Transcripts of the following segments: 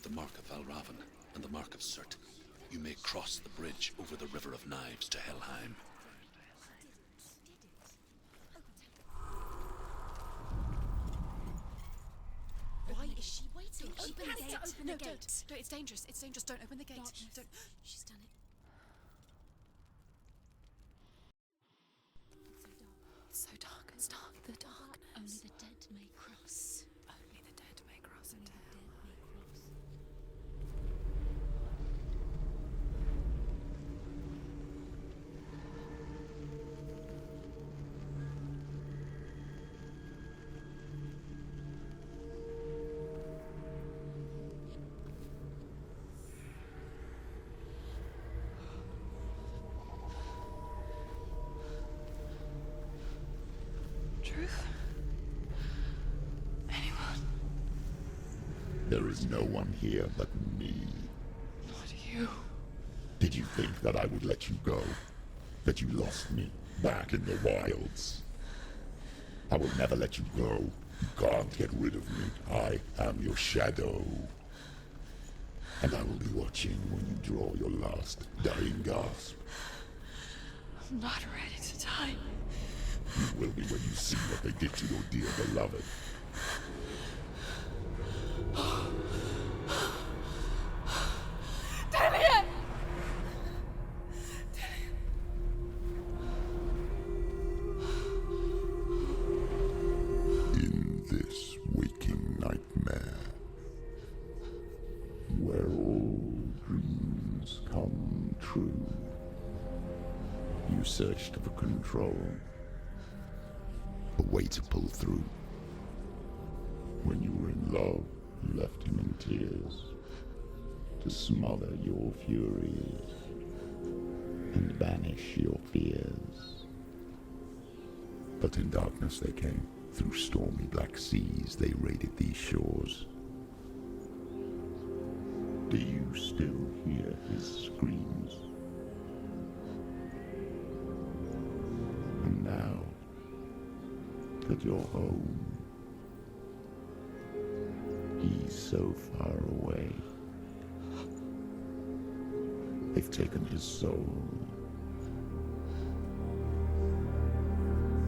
the mark of Valravan and the mark of Cert, you may cross the bridge over the River of Knives to Helheim. Why is she waiting? Open the gate. Open the gate. Don't. No, it's dangerous. It's dangerous. Don't open the gate. Darkness. Don't. She's done it. It's so dark. It's dark. The darkness. Only the dead may cross. Only the dead may cross Only into the hell. dead may cross. Truth? Anyone? There is no one here but me. Not you. Did you think that I would let you go? That you lost me back in the wilds? I will never let you go. You can't get rid of me. I am your shadow. And I will be watching when you draw your last dying gasp. I'm not ready to die. You will be when you see what they did to your dear beloved. Delia! In this waking nightmare, where all dreams come true, you searched for control, a way to pull through. When you were in love, you left him in tears, to smother your furies and banish your fears. But in darkness they came, through stormy black seas they raided these shores. Do you still hear his screams? And now that you're home, he's so far away. They've taken his soul.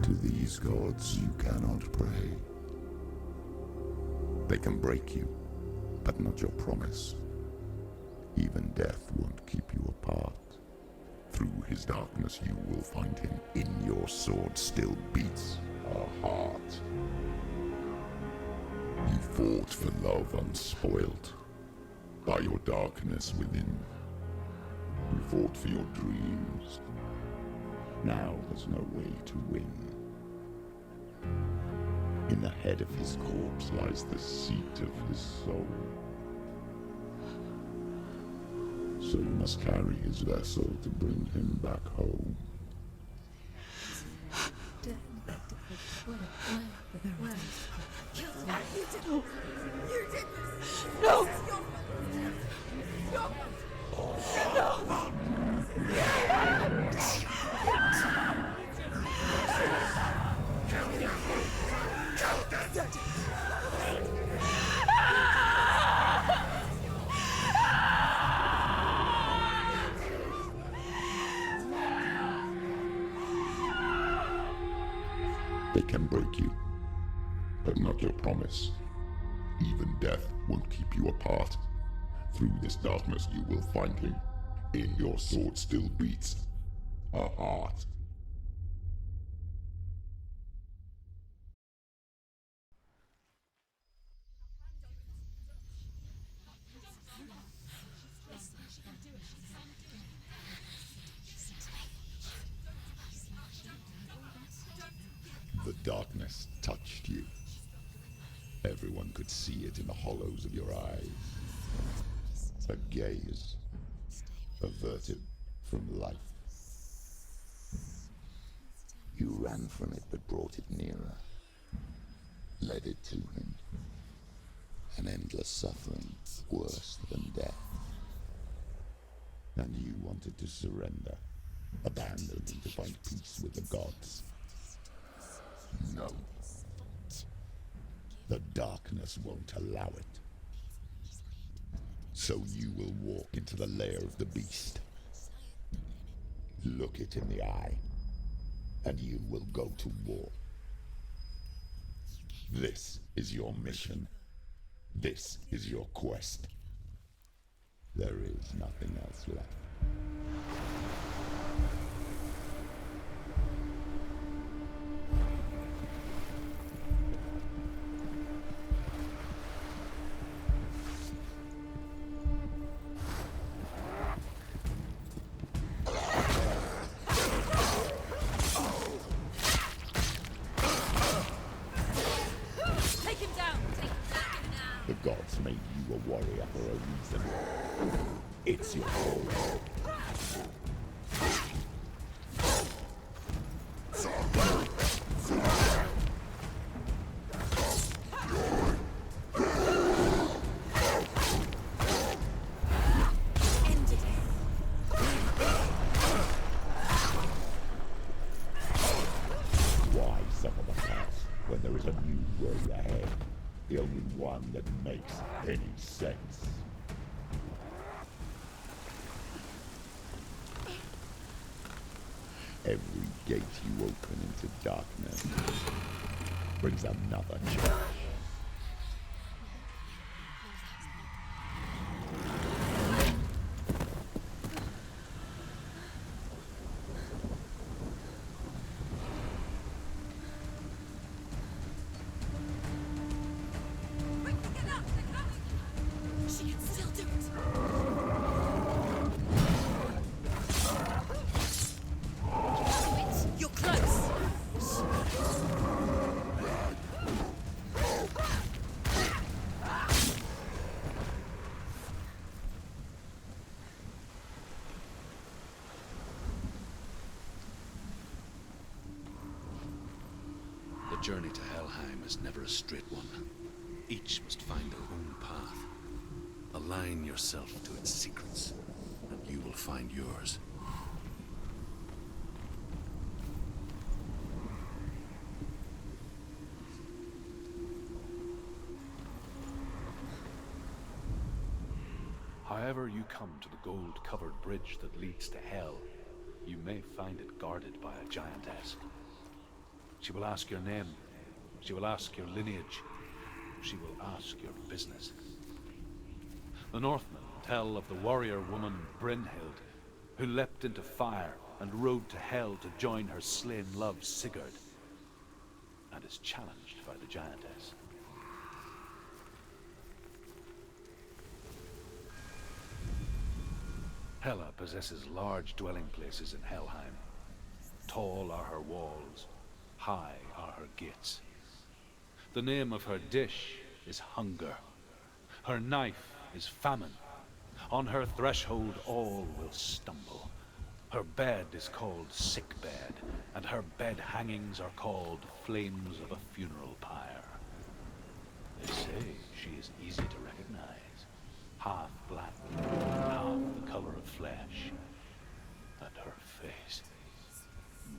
To these gods you cannot pray. They can break you, but not your promise. Even death won't keep you apart. Through his darkness you will find him. In your sword still beats a heart. You fought for love unspoilt by your darkness within. You fought for your dreams. Now there's no way to win. In the head of his corpse lies the seat of his soul. So you must carry his vessel to bring him back home. Where? You did this! No! They can break you, but not your promise. Even death won't keep you apart. Through this darkness you will find him. In your sword still beats a heart. The darkness touched you. Everyone could see it in the hollows of your eyes. A gaze averted from life. You ran from it but brought it nearer. Led it to him. An endless suffering worse than death. And you wanted to surrender. Abandon him to find peace with the gods. No. The darkness won't allow it. So you will walk into the lair of the beast. Look it in the eye, and you will go to war. This is your mission. This is your quest. There is nothing else left. The gods made you a warrior for a reason. It's your calling. Why suffer the past when there is a new world ahead? The only one that makes any sense. Every gate you open into darkness brings another change. She can still do it. You're close. The journey to Helheim is never a straight one. Each must find their own path. Align yourself to its secrets, and you will find yours. However you come to the gold-covered bridge that leads to Hell, you may find it guarded by a giantess. She will ask your name, she will ask your lineage, she will ask your business. The Northmen tell of the warrior woman Brynhild, who leapt into fire and rode to Hell to join her slain love Sigurd, and is challenged by the giantess. Hela possesses large dwelling places in Helheim. Tall are her walls, high are her gates. The name of her dish is hunger. Her knife is famine. On her threshold all will stumble. Her bed is called sick bed, and her bed hangings are called flames of a funeral pyre. They say she is easy to recognize, half black, half the color of flesh, and her face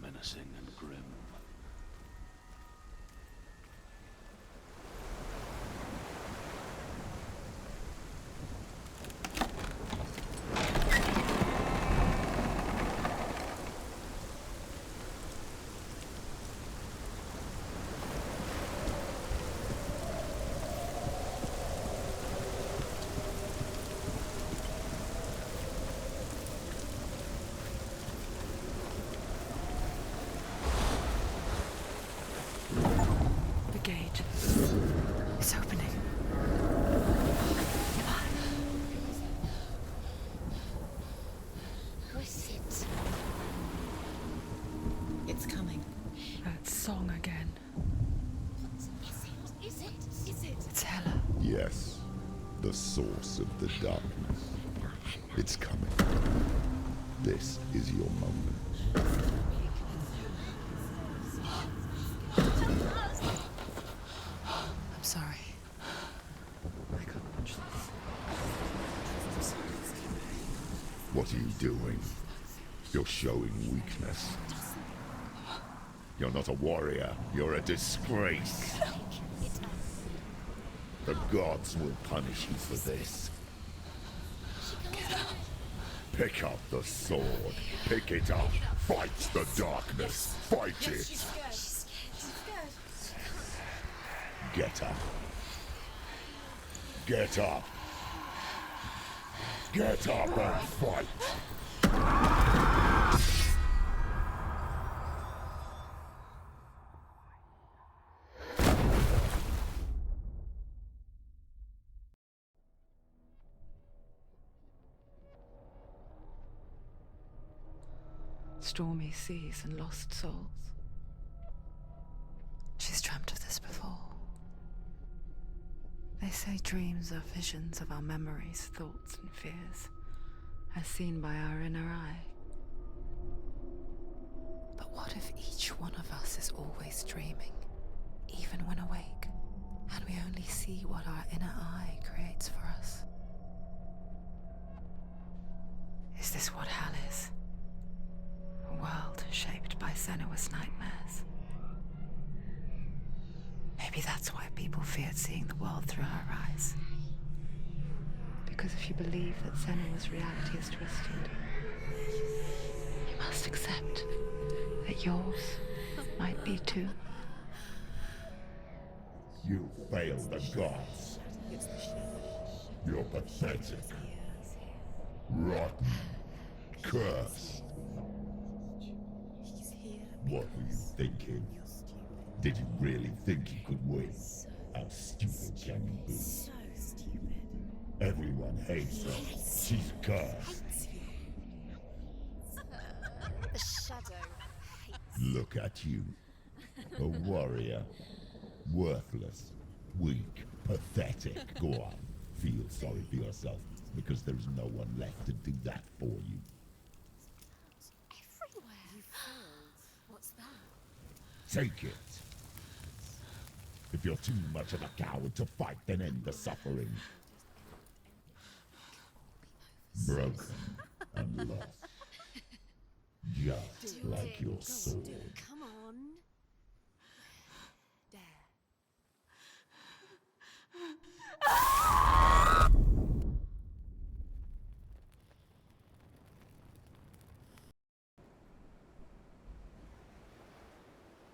menacing and grim. It's opening. Who is it? It's coming. That song again. Is it? Is it? It's Hela. Yes, the source of the darkness. It's coming. This is your moment. I'm sorry. I can't watch this. What are you doing? You're showing weakness. You're not a warrior. You're a disgrace. The gods will punish you for this. Pick up the sword. Pick it up. Fight the darkness. Fight it. Get up. Get up. Get up and fight. Stormy seas and lost souls. She's dreamt of this before. They say dreams are visions of our memories, thoughts and fears, as seen by our inner eye. But what if each one of us is always dreaming, even when awake, and we only see what our inner eye creates for us? Is this what hell is? A world shaped by Senua's nightmares. Maybe that's why people feared seeing the world through her eyes. Because if you believe that Senua's reality is twisted, you must accept that yours might be too. You failed the gods. You're pathetic. Rotten. Cursed. What were you thinking? Did you really think you could win? How stupid can you be? So stupid. Everyone hates her. She's cursed. The shadow hates. Look at you. A warrior. Worthless. Weak. Pathetic. Go on. Feel sorry for yourself, because there is no one left to do that for you. Everywhere. You failed. What's that? Take it. If you're too much of a coward to fight, then end the suffering. Broken and lost. Just like your sword. Come on. Dare.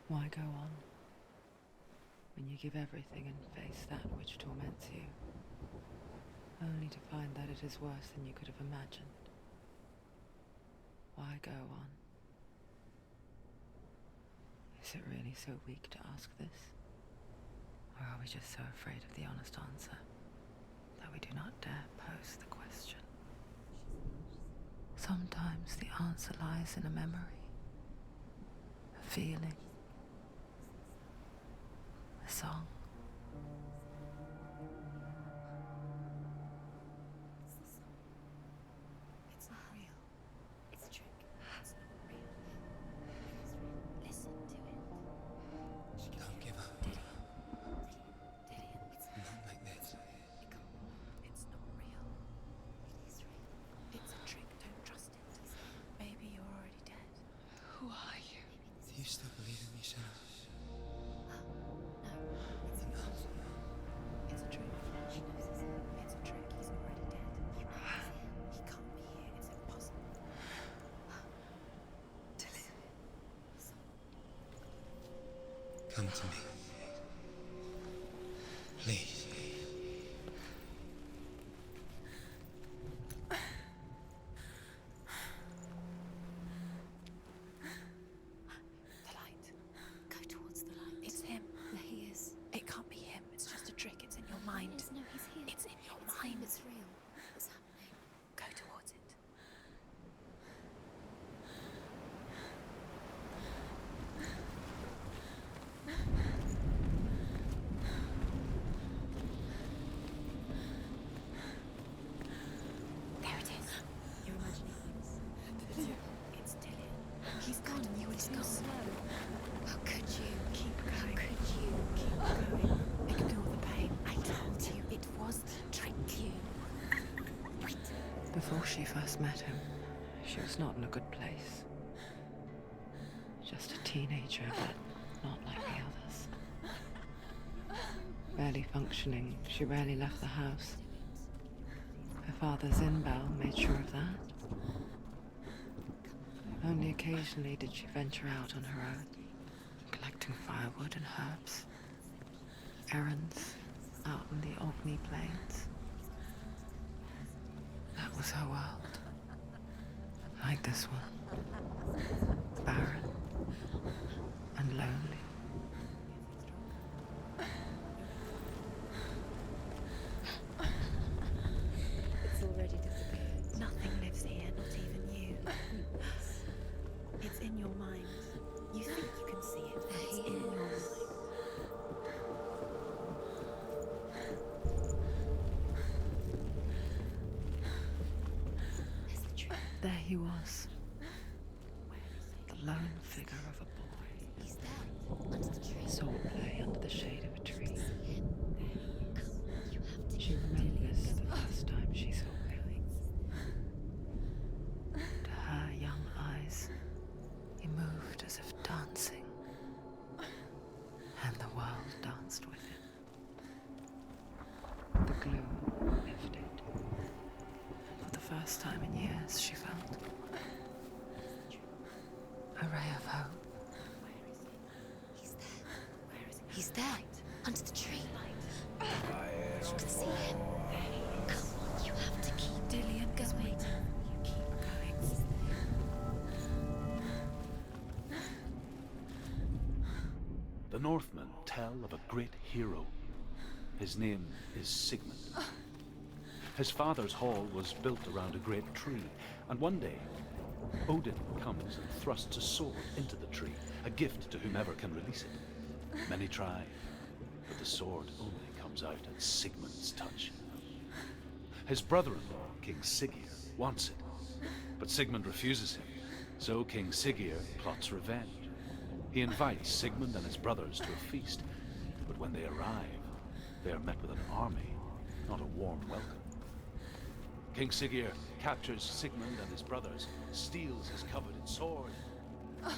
Why go on when you give everything and face that which torments you, only to find that it is worse than you could have imagined? Why go on? Is it really so weak to ask this? Or are we just so afraid of the honest answer that we do not dare pose the question? Sometimes the answer lies in a memory, a feeling, a song. It's not real. It's a trick. It's not real. Listen to it. Don't give up. Did it? It's Not like this. it can't. It's not real. It is real. It's a trick. Don't trust it. Maybe you're already dead. Who are you? Do you still believe in me, Senua? No, it's a trick. She knows it's a trick. He's already dead. He can't be here. It's impossible. Come to me. Please. The light. Go towards the light. It's him. There he is. It can't be him. It's just a trick. It's in your mind. No, he's here. It's in your mind. It's real. What's happening? Go towards it. There it is. You're imagining things. It's Dylan. He's gone. You were too slow. How could you? Keep going. How could you? Keep going. Ignore the pain. I told you it was to trick you. Before she first met him, she was not in a good place. Just a teenager, but not like the others. Barely functioning, she rarely left the house. Her father's in bell made sure of that. Only occasionally did she venture out on her own, collecting firewood and herbs, errands out in the Orkney plains. That was her world. Like this one. Barren and lonely. It's already disappeared. Nothing lives here, not even you. It's in your mind. You think you can see it, but it's in your mind. There he was, the lone figure of a boy. He's there, under the tree. Saw play under the shade of a tree. You have to She remembers the first time she saw him. To her young eyes, he moved as if dancing, and the world danced with him. The gloom lifted. For the first time in years, she felt a ray of hope. He's there. Where is he? He's there, under the tree. You can see him. Come on, you have to keep Dillian going. You keep going. The Northmen tell of a great hero. His name is Sigmund. His father's hall was built around a great tree, and one day, Odin comes and thrusts a sword into the tree, a gift to whomever can release it. Many try, but the sword only comes out at Sigmund's touch. His brother-in-law, King Siggeir, wants it, but Sigmund refuses him, so King Siggeir plots revenge. He invites Sigmund and his brothers to a feast, but when they arrive, they are met with an army, not a warm welcome. King Siggeir captures Sigmund and his brothers, steals his coveted sword, and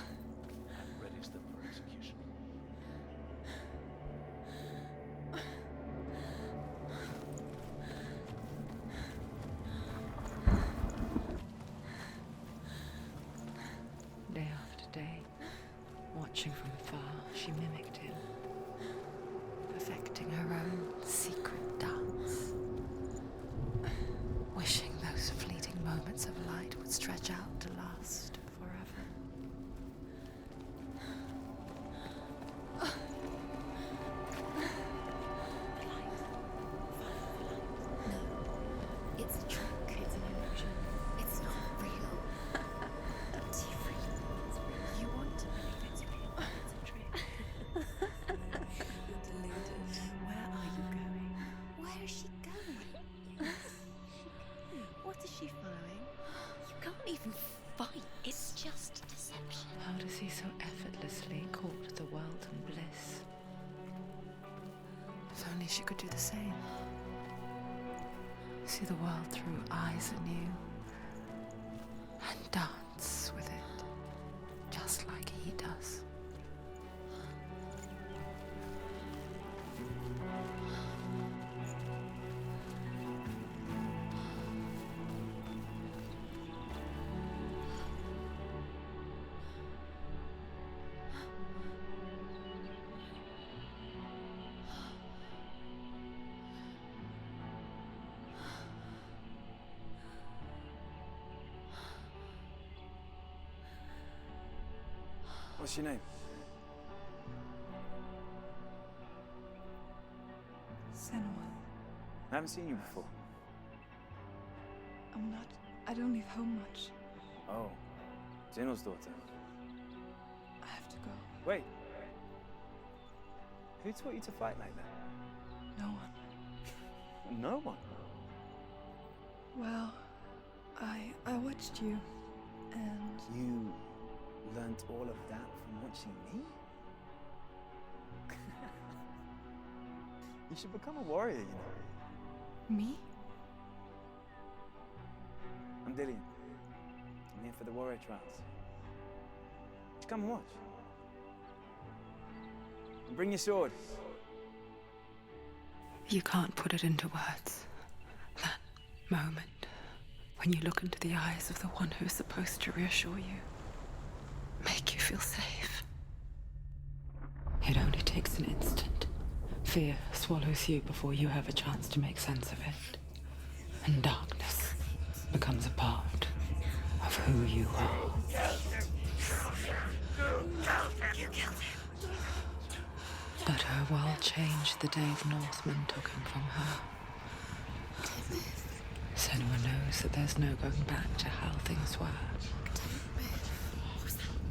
readies them for execution. Day after day, watching from afar, she mimicked him, perfecting her own secret dance, wishing those fleeting moments of light would stretch out to last forever. It's a trick. It's an illusion. It's not real. It's real. You want to believe it's real. It's a trick. You're deluded. Where are you going? Where is she going? What is she following? You can't even fight. It's just deception. How does he so effortlessly court the world and bliss? If only she could do the same. See the world through eyes anew and dance with it, just like he does. What's your name? Senua. I haven't seen you before. I don't leave home much. Oh, Zeno's daughter. I have to go. Wait. Who taught you to fight like that? No one. No one. Well, I watched you, and You learnt all of that from watching me? You should become a warrior, you know. me? I'm Dillian. I'm here for the warrior trials. Just come and watch. And bring your sword. You can't put it into words. That moment when when you look into the eyes of the one who is supposed to reassure you, make you feel safe. It only takes an instant. Fear swallows you before you have a chance to make sense of it. And darkness becomes a part of who you are. But her world changed the day the Northmen took him from her. Senua knows that there's no going back to how things were.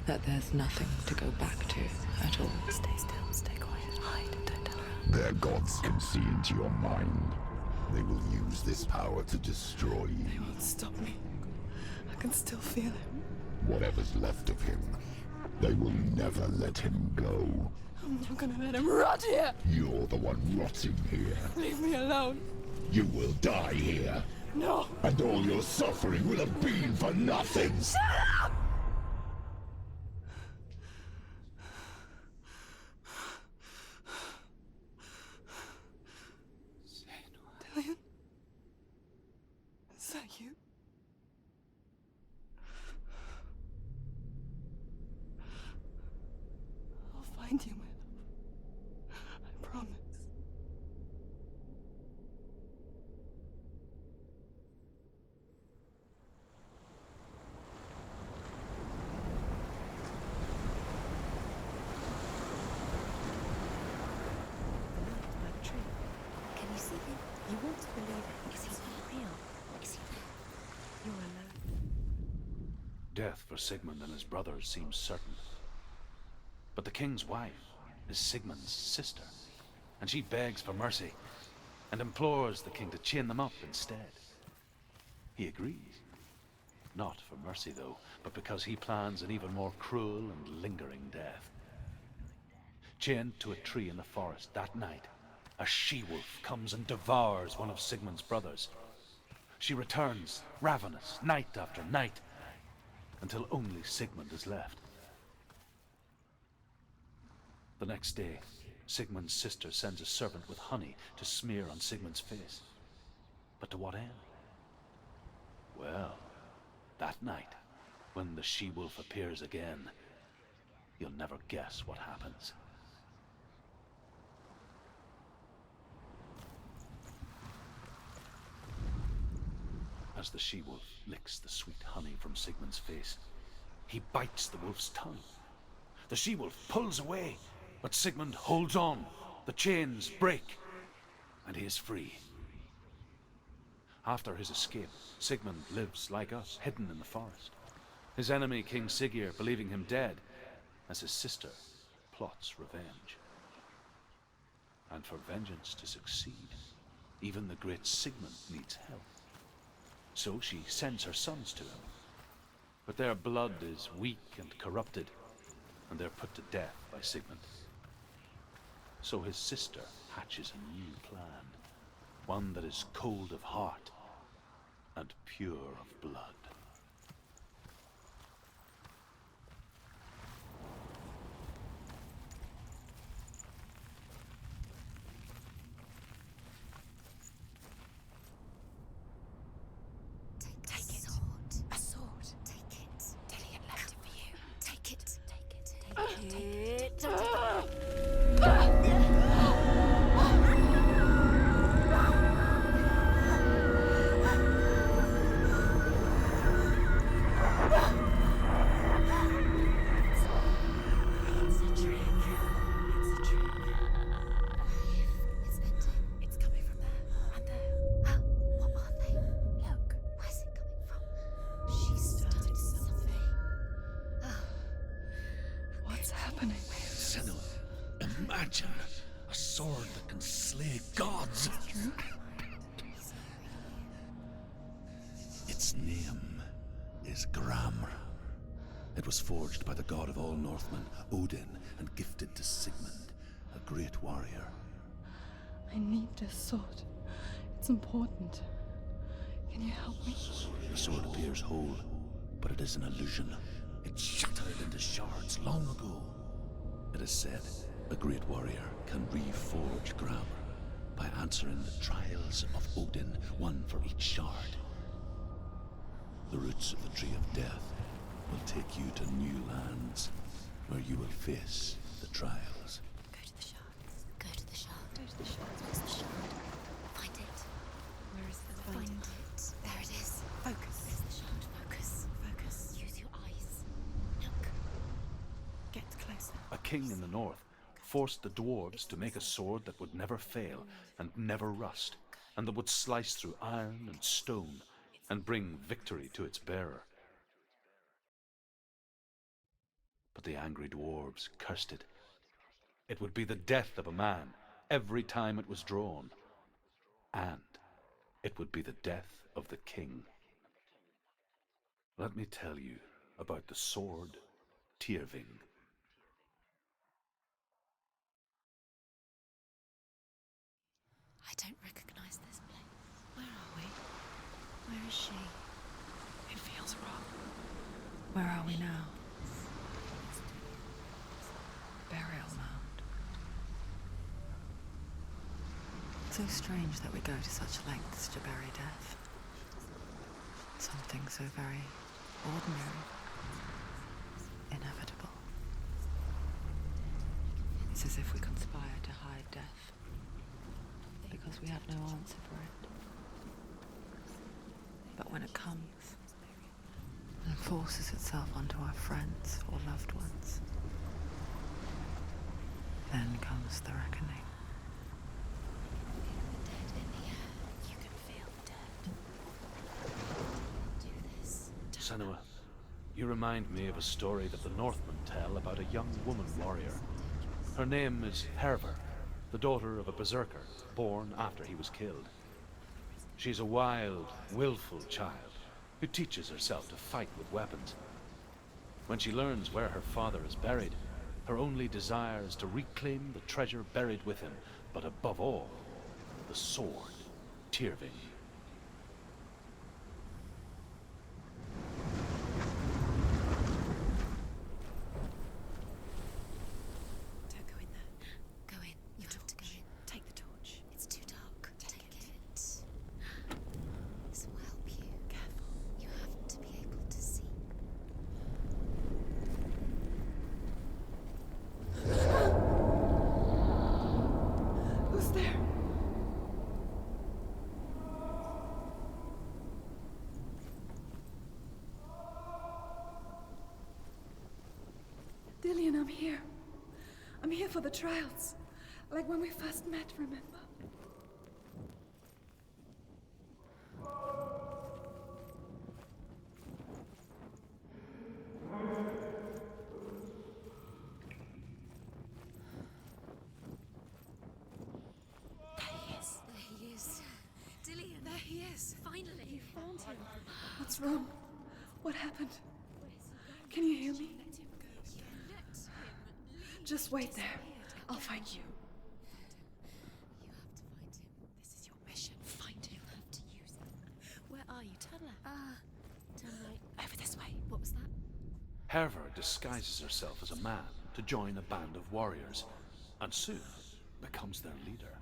That there's nothing to go back to at all. Stay still, stay quiet, hide, don't tell her. Their gods can see into your mind. They will use this power to destroy you. They won't stop me. I can still feel him. Whatever's left of him, they will never let him go. I'm not gonna let him rot here. You're the one rotting here. Leave me alone. You will die here. No. And all your suffering will have been for nothing. Shut up! Dillian? Is that you? I'll find you, my love. I promise. By the tree. Can you see him? You want to believe it. Is he not real? Is he there? You're alone. Death for Sigmund and his brothers seems certain. But the king's wife is Sigmund's sister, and she begs for mercy and implores the king to chain them up instead. He agrees. Not for mercy, though, but because he plans an even more cruel and lingering death. Chained to a tree in the forest that night, a she-wolf comes and devours one of Sigmund's brothers. She returns, ravenous, night after night, until only Sigmund is left. The next day, Sigmund's sister sends a servant with honey to smear on Sigmund's face. But to what end? Well, that night, when the she-wolf appears again, you'll never guess what happens. As the she-wolf licks the sweet honey from Sigmund's face, he bites the wolf's tongue. The she-wolf pulls away, but Sigmund holds on. The chains break, and he is free. After his escape, Sigmund lives like us, hidden in the forest. His enemy, King Siggeir, believing him dead, as his sister plots revenge. And for vengeance to succeed, even the great Sigmund needs help. So she sends her sons to him. But their blood is weak and corrupted, and they're put to death by Sigmund. So his sister hatches a new plan, one that is cold of heart and pure of blood. Take it. Sword. A sword. Take it. Dillian left it for you. Take it. Take it. Take it. Take it. Imagine a sword that can slay gods. Its name is Gramr. It was forged by the god of all Northmen, Odin, and gifted to Sigmund, a great warrior. I need this sword. It's important. Can you help me? The sword appears whole, but it is an illusion. It shattered into shards long ago. It is said a great warrior can reforge Gramr by answering the trials of Odin, one for each shard. The roots of the tree of death will take you to new lands where you will face the trials. Go to the shard. Go to the shard. Go to the shard. What's the shard? Find it. Where is the Find it. There it is. Focus. Where's the shard? Focus. Focus. Use your eyes. Look. Get closer. A king in the north forced the dwarves to make a sword that would never fail and never rust, and that would slice through iron and stone and bring victory to its bearer. But the angry dwarves cursed it. It would be the death of a man every time it was drawn, and it would be the death of the king. Let me tell you about the sword Tyrving. I don't recognize this place. Where are we? Where is she? It feels wrong. Where are we now? Burial mound. So strange that we go to such lengths to bury death. Something so very ordinary, inevitable. It's as if we conspire to hide death, because we have no answer for it. But when it comes and forces itself onto our friends or loved ones, then comes the reckoning. Dead in the air. You can feel the dead. Do this. Senua, you remind me of a story that the Northmen tell about a young woman warrior. Her name is Herver, the daughter of a berserker, born after he was killed. She's a wild, willful child who teaches herself to fight with weapons. When she learns where her father is buried, her only desire is to reclaim the treasure buried with him, but above all, the sword, Tyrving. Don't go in there. Go in. You have to go in. Take the torch. It's too dark. Take it. This will help you. Careful. You have to be able to see. Who's there? Dillian, I'm here. I'm here for the trials. Like when we first met, remember? There he is. Dillian. There he is. Finally. You found him. What's wrong? What happened? Can you hear me? Let him go. Let him leave. Just wait there. I'll find you. You have to find him. This is your mission. Find him. You have to use it. Where are you? Turn left. Turn right. Over this way. What was that? Herver disguises herself as a man to join a band of warriors, and soon becomes their leader.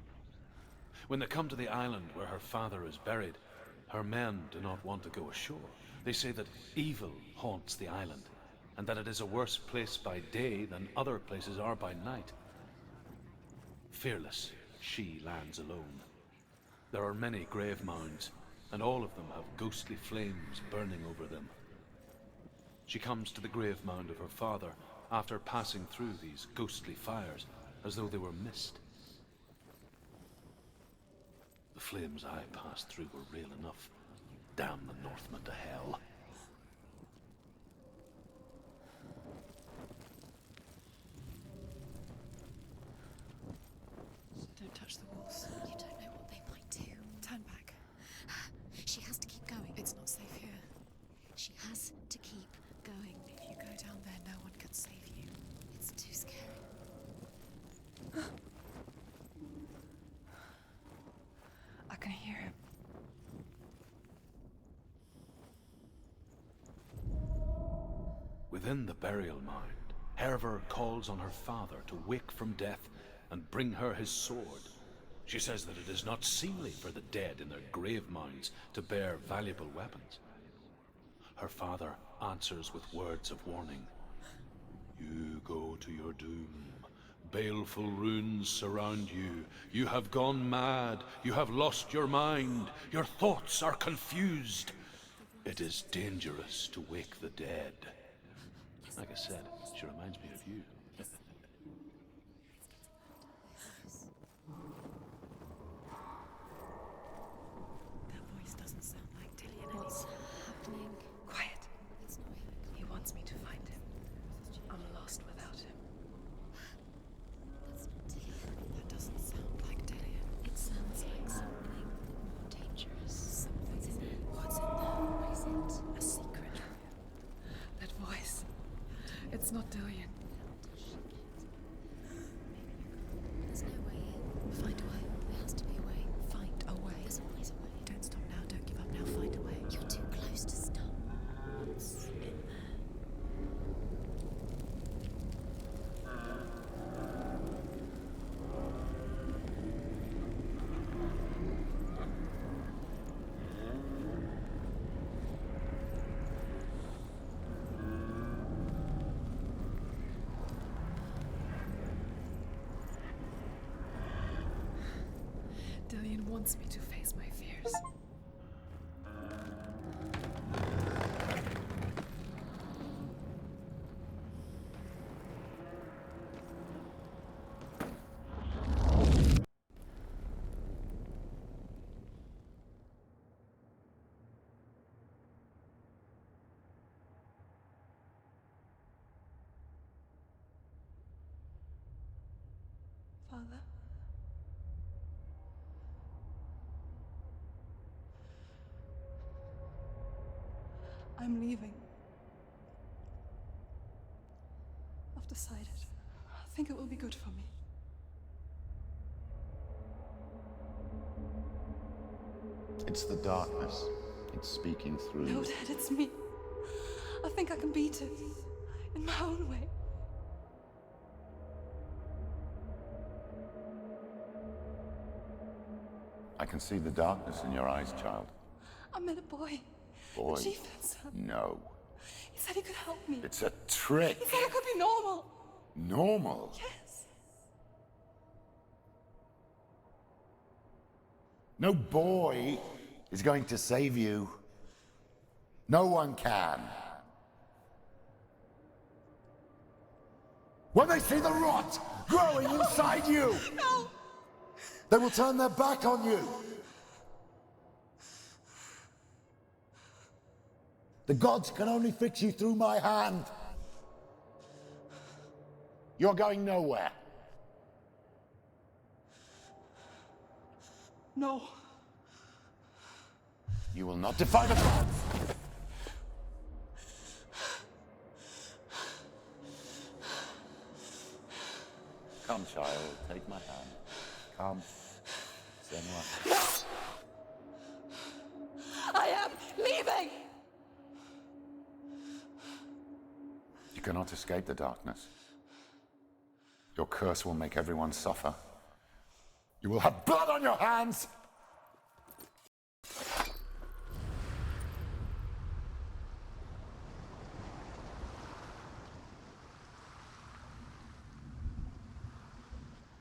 When they come to the island where her father is buried, her men do not want to go ashore. They say that evil haunts the island, and that it is a worse place by day than other places are by night. Fearless, she lands alone. There are many grave mounds, and all of them have ghostly flames burning over them. She comes to the grave mound of her father after passing through these ghostly fires as though they were mist. The flames I passed through were real enough. Damn the Northmen to hell. Don't touch the walls. You don't know what they might do. Turn back. She has to keep going. It's not safe here. She has to keep going. If you go down there, no one can save you. It's too scary. I can hear him. Within the burial mound, Herver calls on her father to wake from death and bring her his sword. She says that it is not seemly for the dead in their grave mounds to bear valuable weapons. her father answers with words of warning. You go to your doom. Baleful runes surround you. You have gone mad. You have lost your mind. Your thoughts are confused. It is dangerous to wake the dead. Like I said, she reminds me of you. That voice doesn't sound like Dillian anymore. What's happening? Quiet. It's not him. He wants me to find him. I'm lost without him. That's not Dillian. That doesn't sound like Dillian. It sounds like something more dangerous. Something's in there. What's in there? What is it? A secret. That voice. It's not Dillian. There's no way in. Find a way. There has to be a way. Find a way. There's always a way. Don't stop now. Don't give up now. Find a way. You're too close to stop. What's in there? Dillian wants me to face my fears. Father? I'm leaving. I've decided. I think it will be good for me. It's the darkness. It's speaking through No, you. Dad, it's me. I think I can beat it. In my own way. I can see the darkness in your eyes, child. I met a boy. Boy. The chieftain's son. No. He said he could help me. It's a trick. He said I could be normal. Normal. Yes. No boy is going to save you. No one can. When they see the rot growing inside you, No! they will turn their back on you. The gods can only fix you through my hand. You're going nowhere. No. You will not defy the gods. Come, child, take my hand. Come. Senua. I am leaving! You cannot escape the darkness. Your curse will make everyone suffer. You will have blood on your hands!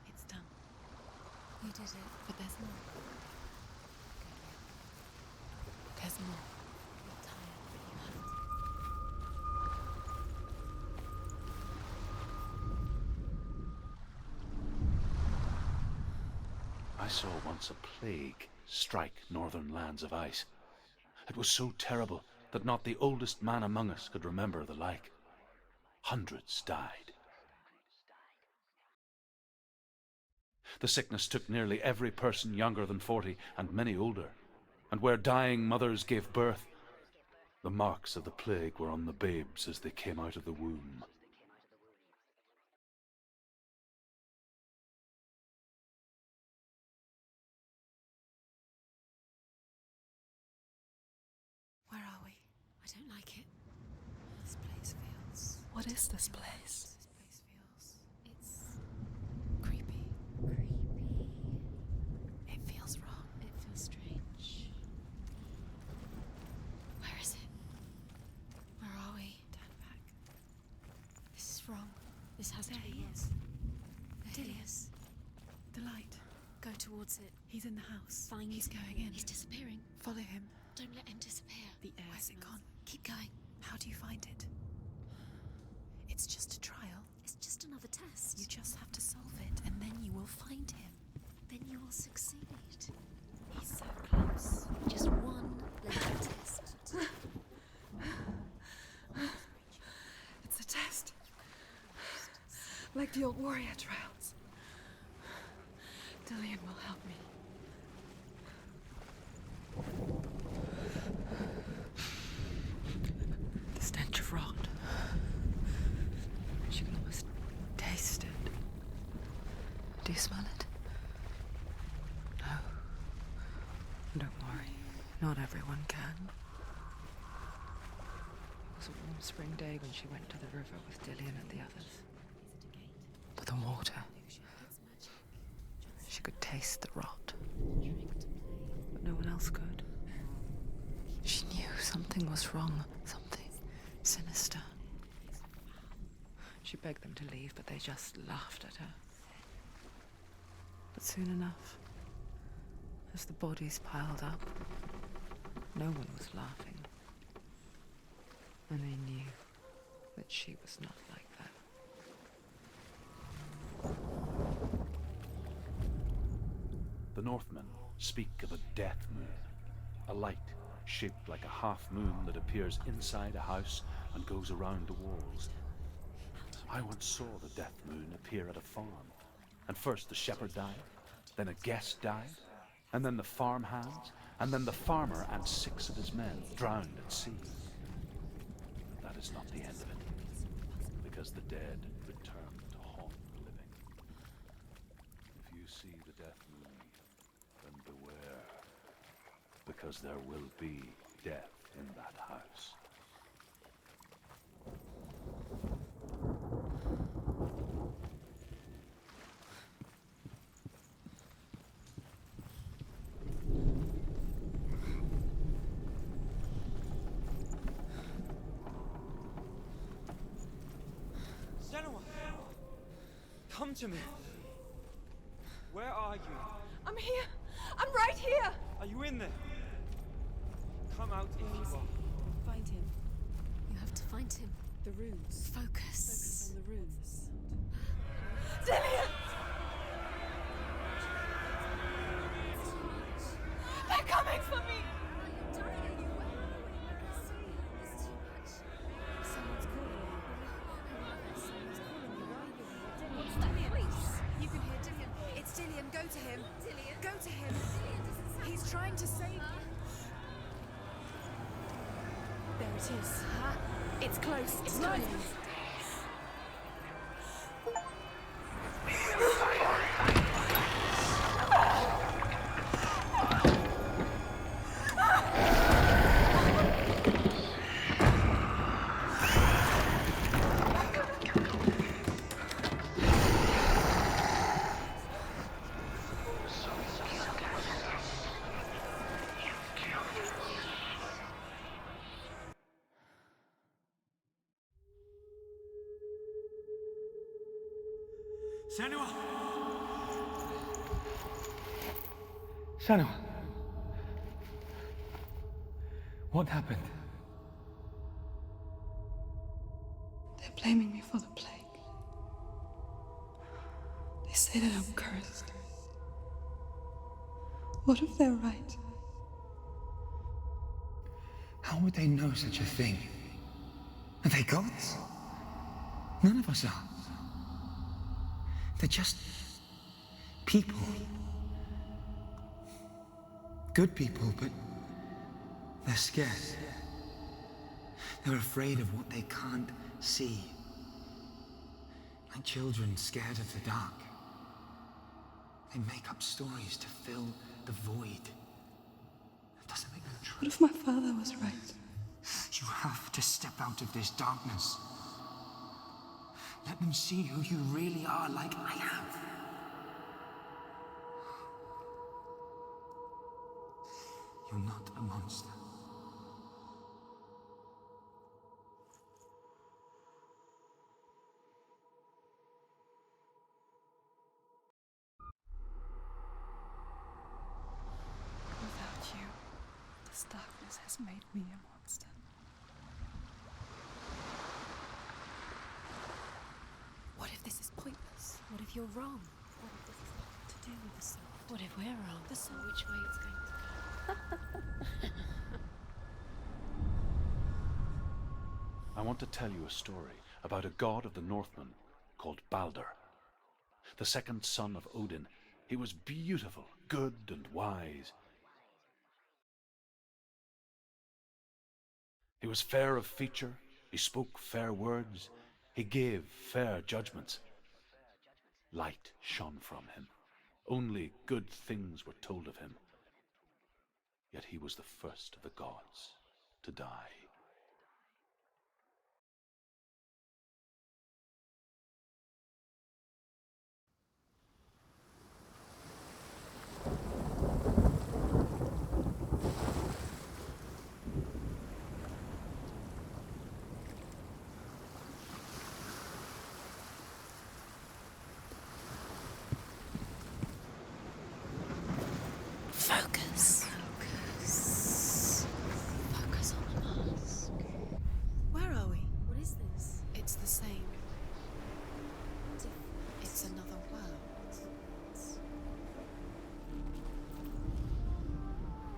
It's done. You did it. But there's more. There's more. You're tired, but you have to. I saw once a plague strike northern lands of ice. It was so terrible that not the oldest man among us could remember the like. Hundreds died. The sickness took nearly every person younger than 40 and many older, and where dying mothers gave birth, the marks of the plague were on the babes as they came out of the womb. Where are we? I don't like it. This place feels... What is this No, place? This place feels... It's... creepy. Creepy. It feels wrong. It feels strange. Where is it? he is. There he is. The light. Go towards it. He's in the house. Find He's going in. He's disappearing. Follow him. Don't let him disappear. The air. Where's it gone? Keep going. How do you find it? It's just a trial. It's just another test. You just have to solve it, and then you will find him. Then you will succeed. He's so close. Just one little test. It's a test. Like the old warrior trials. Dillian will help me. The stench of rot. She can almost taste it. Do you smell it? No. Don't worry. Not everyone can. It was a warm spring day when she went to the river with Dillian and the others. But the water... She could taste the rot. But no one else could. She knew something was wrong. Something sinister. She begged them to leave, but they just laughed at her. But soon enough, as the bodies piled up, no one was laughing. And they knew that she was not like that. The Northmen speak of a death moon, a light shaped like a half moon that appears inside a house and goes around the walls. I once saw the death moon appear at a farm, and first the shepherd died, then a guest died, and then the farmhands, and then the farmer and 6 of his men drowned at sea. But that is not the end of it, because the dead return to haunt the living. If you see the death moon, then beware, because there will be death in that house. Senua! Come to me! Where are you? I'm here! I'm right here! Are you in there? Come out if you are. Find him. You have to find him. The runes. Focus. On the runes. Dillian! They're coming for me! Someone's calling you. Someone's calling you. What's that voice? You can hear Dillian. It's Dillian. Go to him. Dillian. Go to him. He's trying to save you. There it is. It's close. It's coming. Senua! Senua! What happened? They're blaming me for the plague. They say that I'm cursed. What if they're right? How would they know such a thing? Are they gods? None of us are. They're just people. Good people, but they're scared. They're afraid of what they can't see. Like children scared of the dark. They make up stories to fill the void. That doesn't make them true. What if my father was right? You have to step out of this darkness. Let them see who you really are, like I have. You're not a monster. has made me a monster. What if this is pointless? What if you're wrong? What if this is nothing to do with the sword? What if we're wrong? The sword, which way it's going to go? I want to tell you a story about a god of the Northmen called Balder. The second son of Odin. He was beautiful, good, and wise. He was fair of feature, he spoke fair words, he gave fair judgments. Light shone from him. Only good things were told of him. Yet he was the first of the gods to die. Focus. Focus on the mask. Where are we? What is this? It's the same. It's another world.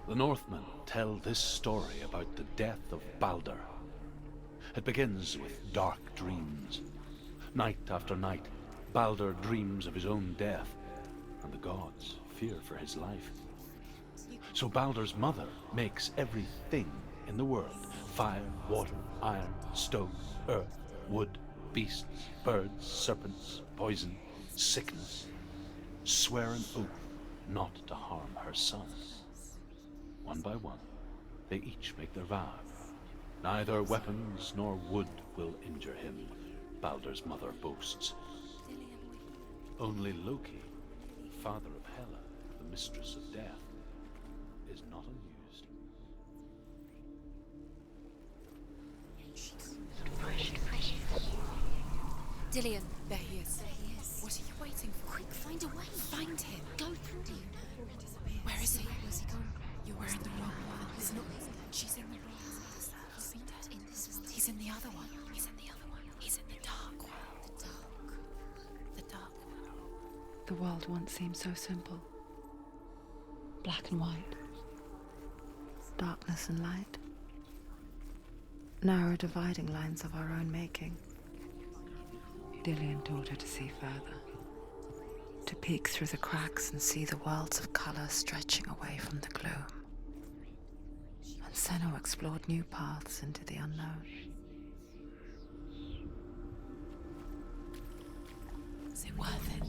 The Northmen tell this story about the death of Balder. It begins with dark dreams. Night after night, Balder dreams of his own death, and the gods fear for his life. So Balder's mother makes everything in the world: fire, water, iron, stone, earth, wood, beasts, birds, serpents, poison, sickness, swear an oath not to harm her son. One by one, they each make their vow. Neither weapons nor wood will injure him, Balder's mother boasts. Only Loki, father of Hela, the mistress of death, is not amused. Dillion, there he is. What are you waiting for? Quick, find a way. Find him. Go through. Do you know where he disappeared? Where is he? Where's he gone? You're in the wrong one. He's not. She's in the wrong one. He's in the other one. He's in the other one. He's in the dark world. The dark world. The world once seemed so simple. Black and white. Darkness and light. Narrow dividing lines of our own making. Dillion taught her to see further. To peek through the cracks and see the worlds of colour stretching away from the gloom. And Senua explored new paths into the unknown. Is it worth it?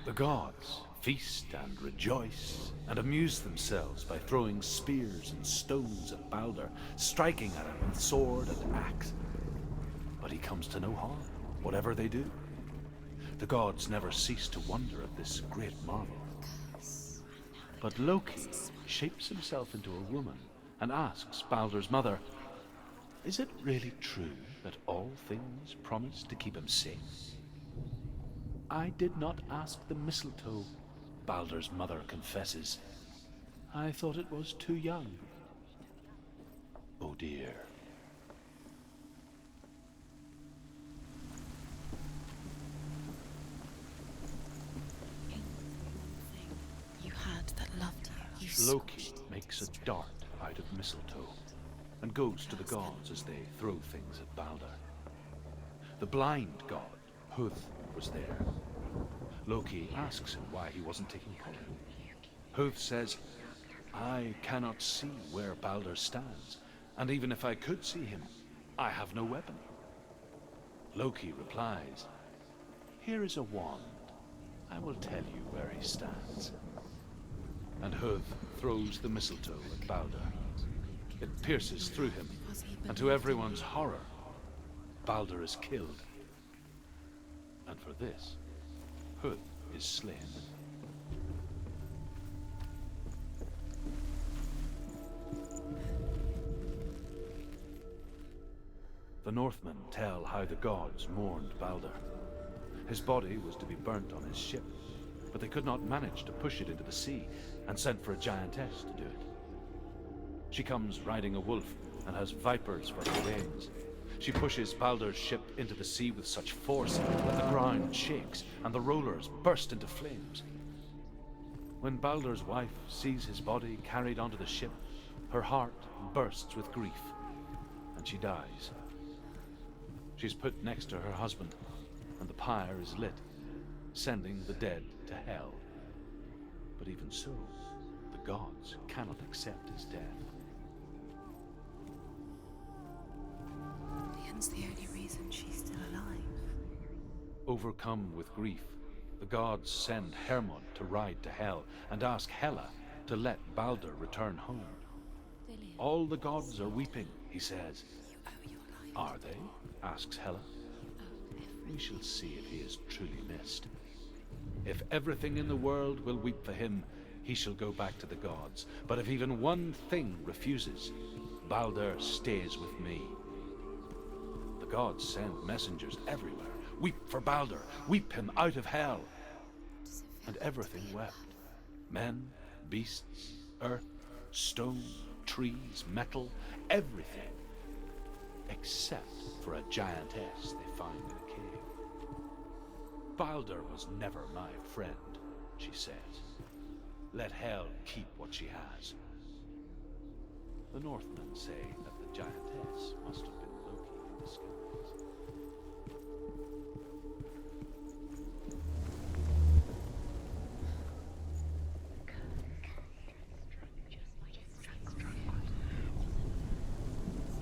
The gods feast and rejoice and amuse themselves by throwing spears and stones at Balder, striking at him with sword and axe. But he comes to no harm, whatever they do. The gods never cease to wonder at this great marvel. But Loki shapes himself into a woman and asks Balder's mother, "Is it really true that all things promise to keep him safe?" "I did not ask the mistletoe," Balder's mother confesses. "I thought it was too young." Oh dear. You had that loved you. Loki makes a dart out of mistletoe and goes to the gods as they throw things at Balder. The blind god, Huth, was there. Loki asks him why he wasn't taking cover. Huth says, "I cannot see where Balder stands, and even if I could see him, I have no weapon." Loki replies, "Here is a wand. I will tell you where he stands." And Huth throws the mistletoe at Balder. It pierces through him, and to everyone's horror, Balder is killed. And for this, Huth is slain. The Northmen tell how the gods mourned Balder. His body was to be burnt on his ship, but they could not manage to push it into the sea, and sent for a giantess to do it. She comes riding a wolf and has vipers for her wings. She pushes Baldur's ship into the sea with such force that the ground shakes and the rollers burst into flames. When Baldur's wife sees his body carried onto the ship, her heart bursts with grief, and she dies. She's put next to her husband, and the pyre is lit, sending the dead to hell. But even so, the gods cannot accept his death. Ian's the only reason she's still alive. Overcome with grief, the gods send Hermod to ride to hell and ask Hela to let Baldur return home. All the gods are weeping, he says. Are they? Asks Hela. We shall see if he is truly missed. If everything in the world will weep for him, he shall go back to the gods. But if even one thing refuses, Baldur stays with me. The gods send messengers everywhere. Weep for Baldur, weep him out of hell. And everything wept. Men, beasts, earth, stone, trees, metal, everything. Except for a giantess they find in a cave. Baldur was never my friend, she says. Let hell keep what she has. The Northmen say that the giantess must have been Loki in disguise.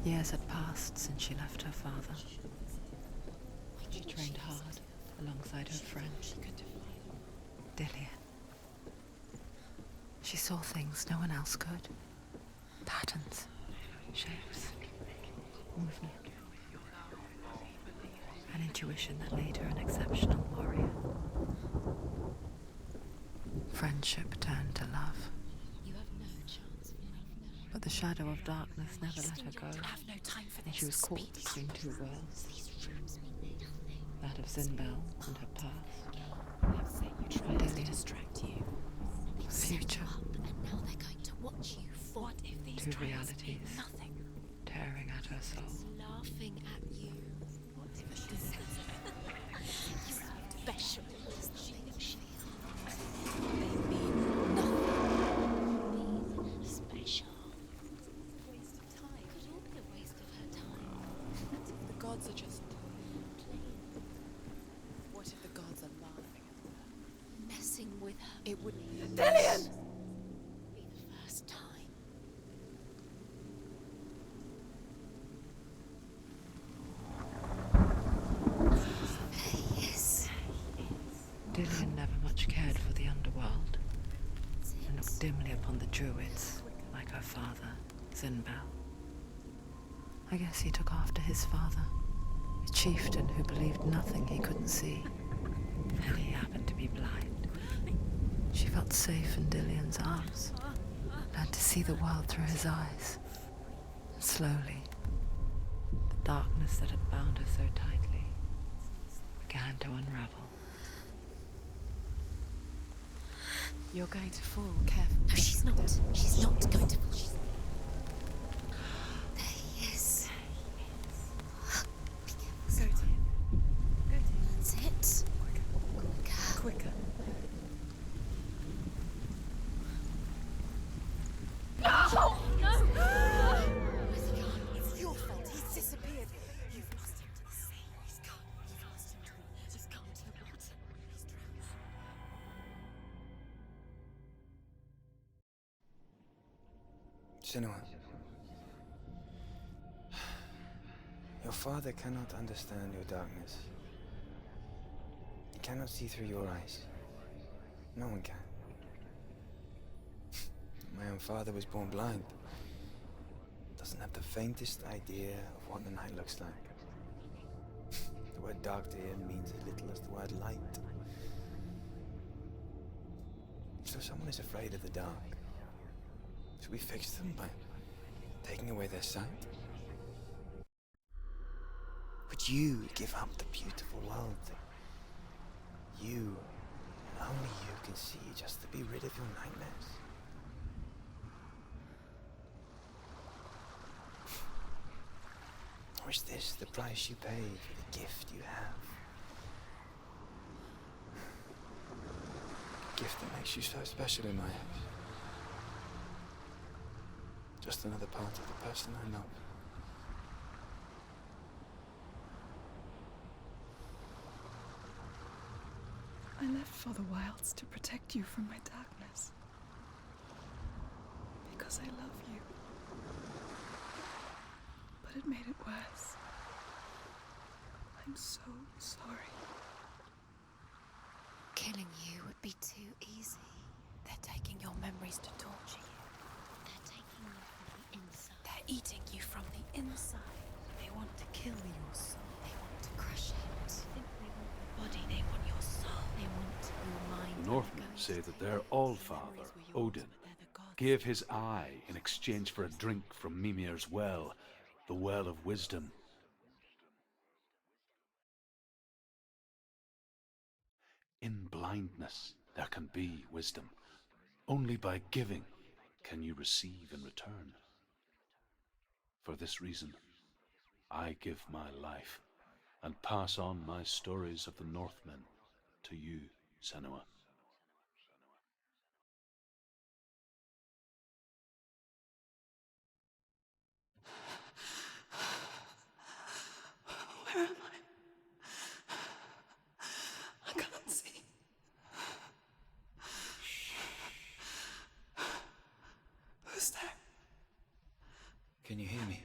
Years had passed since she left her father. She trained hard alongside her friend, Dillian. She saw things no one else could. Patterns, shapes, movement. An intuition that made her an exceptional warrior. Friendship turned to love. But the shadow of darkness never let her go, and she was caught between two worlds. That of Zinbel and her past. Tried to distract you. Future. And now they're going to watch you. What if these Two realities tearing at her soul. laughing at you? What if you're special? They mean nothing. Special. Waste of time. Could all be a waste of her time. The gods are just What if the gods are laughing at her? Messing with her. It wouldn't be Dillian! Be the first time. Yes. Dillian never much cared for the underworld, and looked dimly upon the druids, like her father, Zinbel. I guess he took after his father, a chieftain who believed nothing he couldn't see, and he happened to be blind. She felt safe in Dillian's arms, learned to see the world through his eyes. And slowly, the darkness that had bound her so tightly began to unravel. You're going to fall, careful. No, she's not. She's not going to fall. There he is. Go to him. Go to him. That's it. Quicker. Oh, no! Where's he gone? It's your fault. He's disappeared. You've lost him to the sea. He's gone. You've lost him to the water. He's gone to the water. He's drowned. Senua. Your father cannot understand your darkness. He cannot see through your eyes. No one can. My own father was born blind. Doesn't have the faintest idea of what the night looks like. The word dark to him means as little as the word light. So someone is afraid of the dark. Should we fix them by taking away their sight? Would you give up the beautiful world that you Only you can see just to be rid of your nightmares. Or is this the price you pay for the gift you have? A gift that makes you so special in my eyes. Just another part of the person I love. I left for the wilds to protect you from my darkness. Because I love you. But it made it worse. I'm so sorry. Killing you would be too easy. They're taking your memories to torture you. They're taking you from the inside. They're eating you from the inside. They want to kill your soul. They want to crush it. They want your body. They want your soul. They want your mind. The Northmen say that their Allfather, Odin, gave his eye in exchange for a drink from Mimir's well, the Well of Wisdom. In blindness, there can be wisdom. Only by giving can you receive in return. For this reason, I give my life and pass on my stories of the Northmen to you, Senua. Where am I can't see. Who's there? Can you hear me?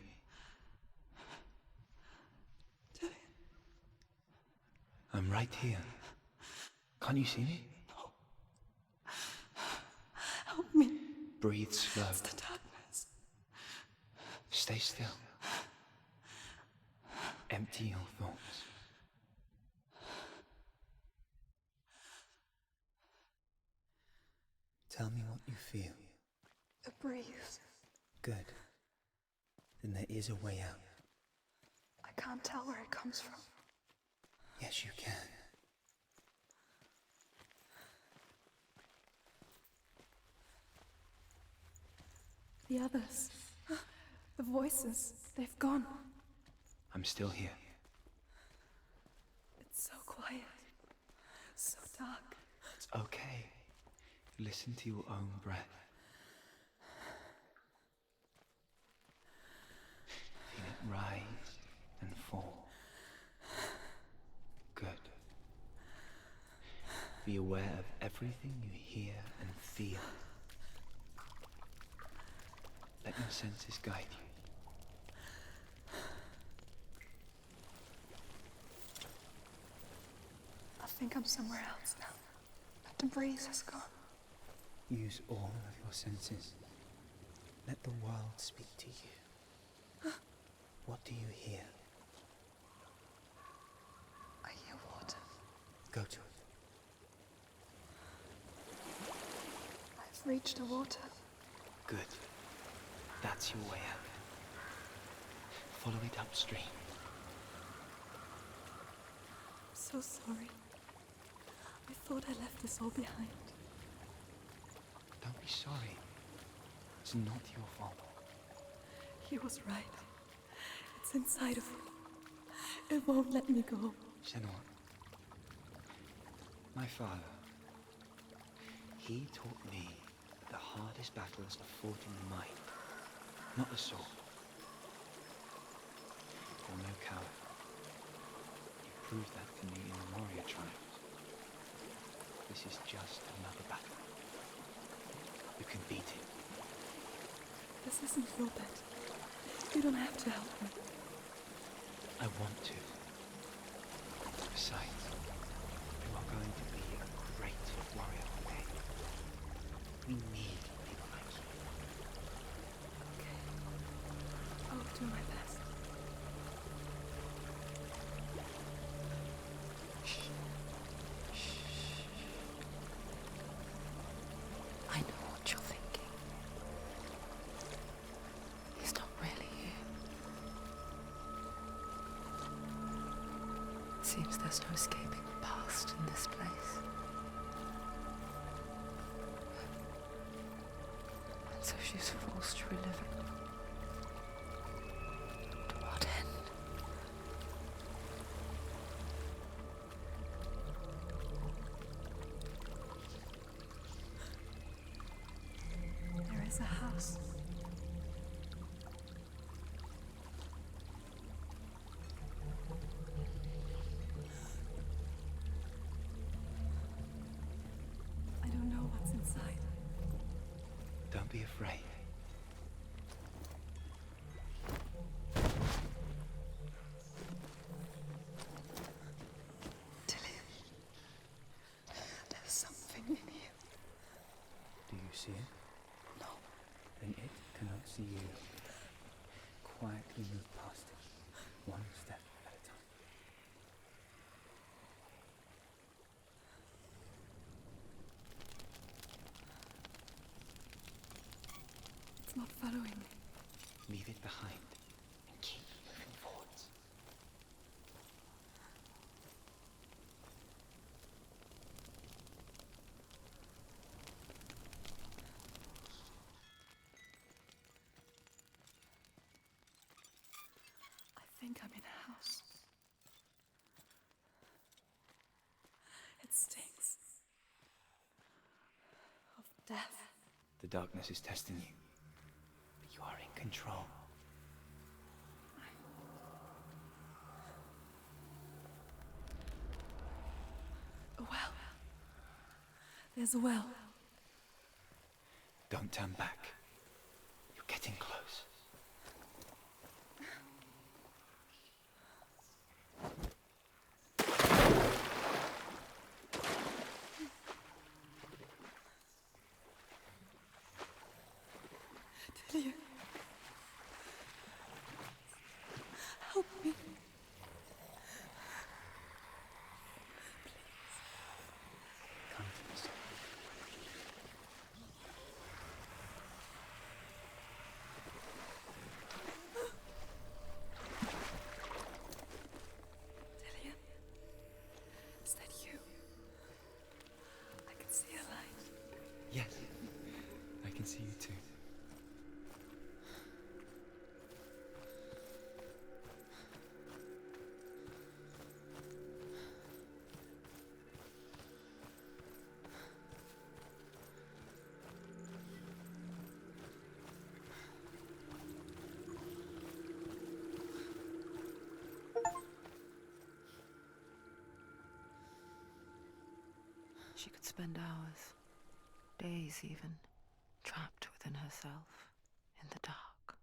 Dillian. I'm right here. Can't you see me? No. Help me. Breathe slow. It's the darkness. Stay still. Empty your thoughts. Tell me what you feel. A breeze. Good. Then there is a way out. I can't tell where it comes from. Yes, you can. The others. The voices. They've gone. I'm still here. It's so quiet. So dark. It's okay. Listen to your own breath. Feel it rise and fall. Good. Be aware of everything you hear and feel. Let your senses guide you. I think I'm somewhere else now. But the breeze has gone. Use all of your senses. Let the world speak to you. What do you hear? I hear water. Go to it. I've reached the water. Good. That's your way out. Follow it upstream. I'm so sorry. I thought I left this all behind. Don't be sorry. It's not your fault. He was right. It's inside of me. It won't let me go. Senua. My father. He taught me that the hardest battles are fought in the mind, not the sword. You're no coward. You proved that to me in the warrior trials. This is just another battle. You can beat it. This isn't your bet. You don't have to help me. I want to. Besides, you are going to be a great warrior one day. We need people like you. Okay. I'll do my best. I know what you're thinking. He's not really here. It seems there's no escaping the past in this place. And so she's forced to relive it. To what end? There is a house. I don't know what's inside. Don't be afraid. Dillian, there's something in here. Do you see it? No. Then it cannot see you. Quietly move past it, one step at a time. It's not following me. Leave it behind and keep moving forwards. I think I'm in a house. It stinks of death. The darkness is testing you, but you are in control. A well. There's a well. Don't turn back. You're getting close. Dillian. Help me. Come to me. Dillian. Is that you? I can see a light. Yes, I can see you too. She could spend hours, days even, trapped within herself, in the dark.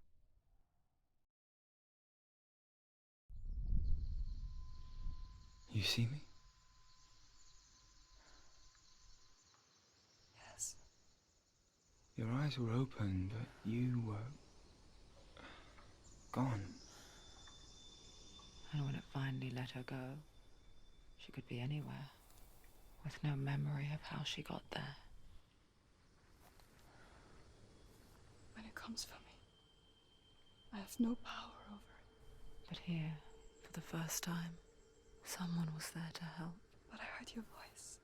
You see me? Yes. Your eyes were open, but you were gone. And when it finally let her go, she could be anywhere, with no memory of how she got there. When it comes for me, I have no power over it. But here, for the first time, someone was there to help. But I heard your voice.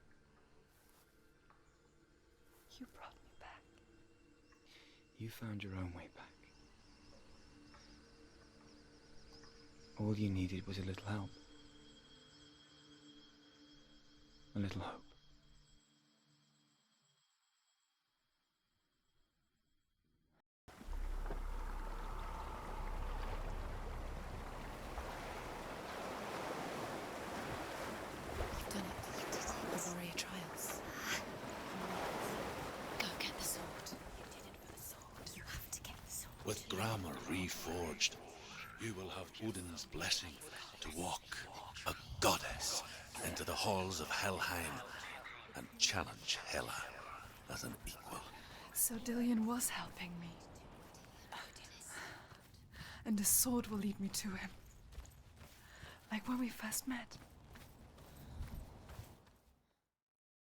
You brought me back. You found your own way back. All you needed was a little help. A little hope. You've done it. You did it. The warrior trials. Go get the sword. You did it for the sword. You have to get the sword. With grammar reforged, you will have Odin's blessing to walk, a goddess, into the halls of Helheim and challenge Hela as an equal. So Dillian was helping me. And the sword will lead me to him. Like when we first met.